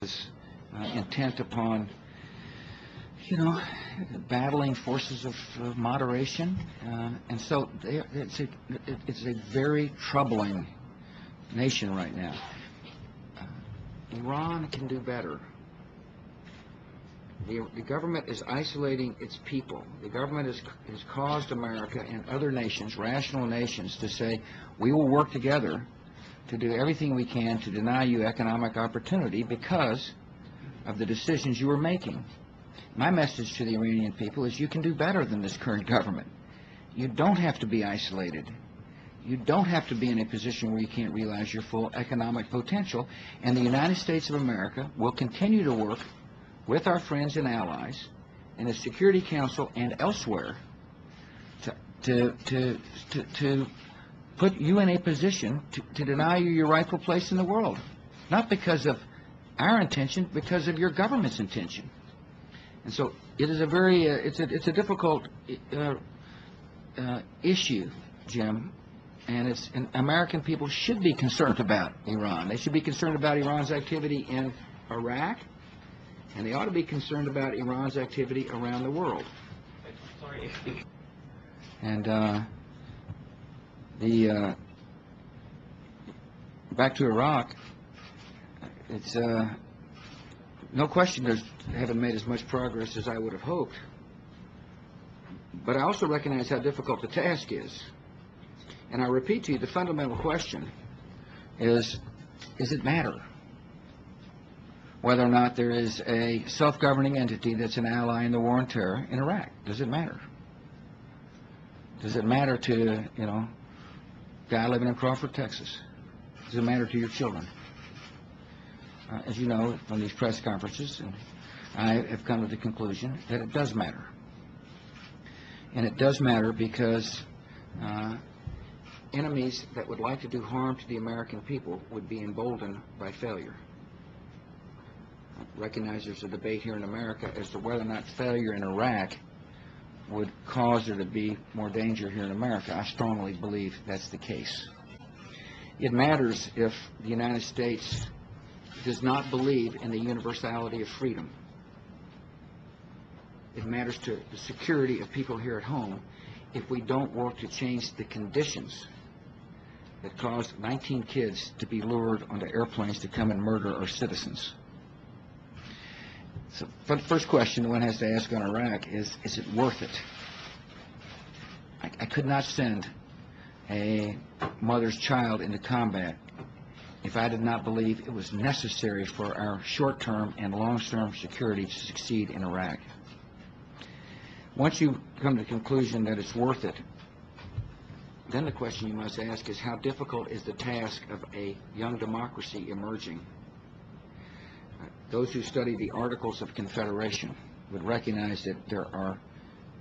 is intent upon, battling forces of moderation, and so it's a very troubling nation right now. Iran can do better. The government is isolating its people. The government has caused America and other nations, rational nations, to say, we will work together to do everything we can to deny you economic opportunity because of the decisions you are making. My message to the Iranian people is you can do better than this current government. You don't have to be isolated. You don't have to be in a position where you can't realize your full economic potential. And the United States of America will continue to work with our friends and allies in the Security Council and elsewhere to put you in a position to deny you your rightful place in the world. Not because of our intention, because of your government's intention. And so it is a very, it's a difficult issue, Jim, and American people should be concerned about Iran. They should be concerned about Iran's activity in Iraq, and they ought to be concerned about Iran's activity around the world. And back to Iraq, it's no question they haven't made as much progress as I would have hoped. But I also recognize how difficult the task is. And I repeat to you, the fundamental question is it matter whether or not there is a self-governing entity that's an ally in the war on terror in Iraq? Does it matter? Does it matter to, guy living in Crawford, Texas? Does it matter to your children? As you know from these press conferences, and I have come to the conclusion that it does matter. And it does matter because enemies that would like to do harm to the American people would be emboldened by failure. I recognize there's a debate here in America as to whether or not failure in Iraq would cause there to be more danger here in America. I strongly believe that's the case. It matters if the United States does not believe in the universality of freedom. It matters to the security of people here at home if we don't work to change the conditions that caused 19 kids to be lured onto airplanes to come and murder our citizens. So the first question one has to ask on Iraq is it worth it? I could not send a mother's child into combat if I did not believe it was necessary for our short-term and long-term security to succeed in Iraq. Once you come to the conclusion that it's worth it, then the question you must ask is how difficult is the task of a young democracy emerging? Those who study the Articles of Confederation would recognize that there are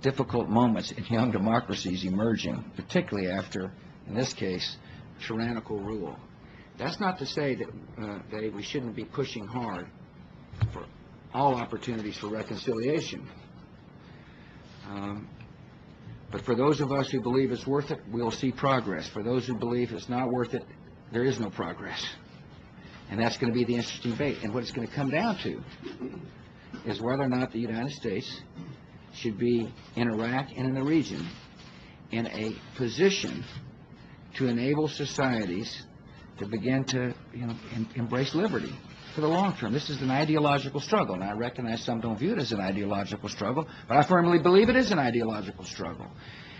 difficult moments in young democracies emerging, particularly after, in this case, tyrannical rule. That's not to say that we shouldn't be pushing hard for all opportunities for reconciliation. But for those of us who believe it's worth it, we'll see progress. For those who believe it's not worth it, there is no progress. And that's going to be the interesting debate. And what it's going to come down to is whether or not the United States should be in Iraq and in the region in a position to enable societies to begin to embrace liberty for the long term. This is an ideological struggle, and I recognize some don't view it as an ideological struggle, but I firmly believe it is an ideological struggle.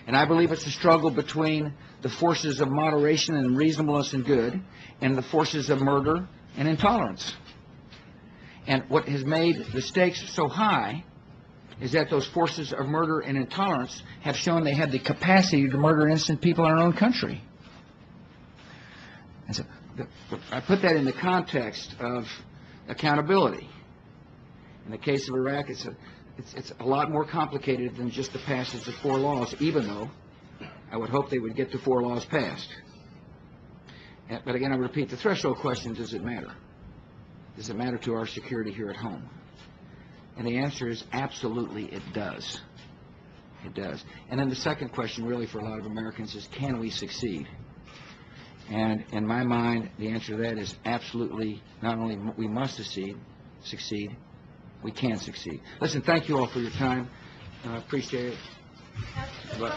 And I believe it's a struggle between the forces of moderation and reasonableness and good and the forces of murder and intolerance. And what has made the stakes so high is that those forces of murder and intolerance have shown they have the capacity to murder innocent people in our own country. And so I put that in the context of accountability. In the case of Iraq, it's a lot more complicated than just the passage of 4 laws, even though I would hope they would get the 4 laws passed. But again, I repeat, the threshold question, does it matter? Does it matter to our security here at home? And the answer is absolutely it does. It does. And then the second question really for a lot of Americans is, can we succeed? And in my mind, the answer to that is absolutely, not only we must succeed, succeed. We can succeed. Listen, thank you all for your time. Appreciate it. But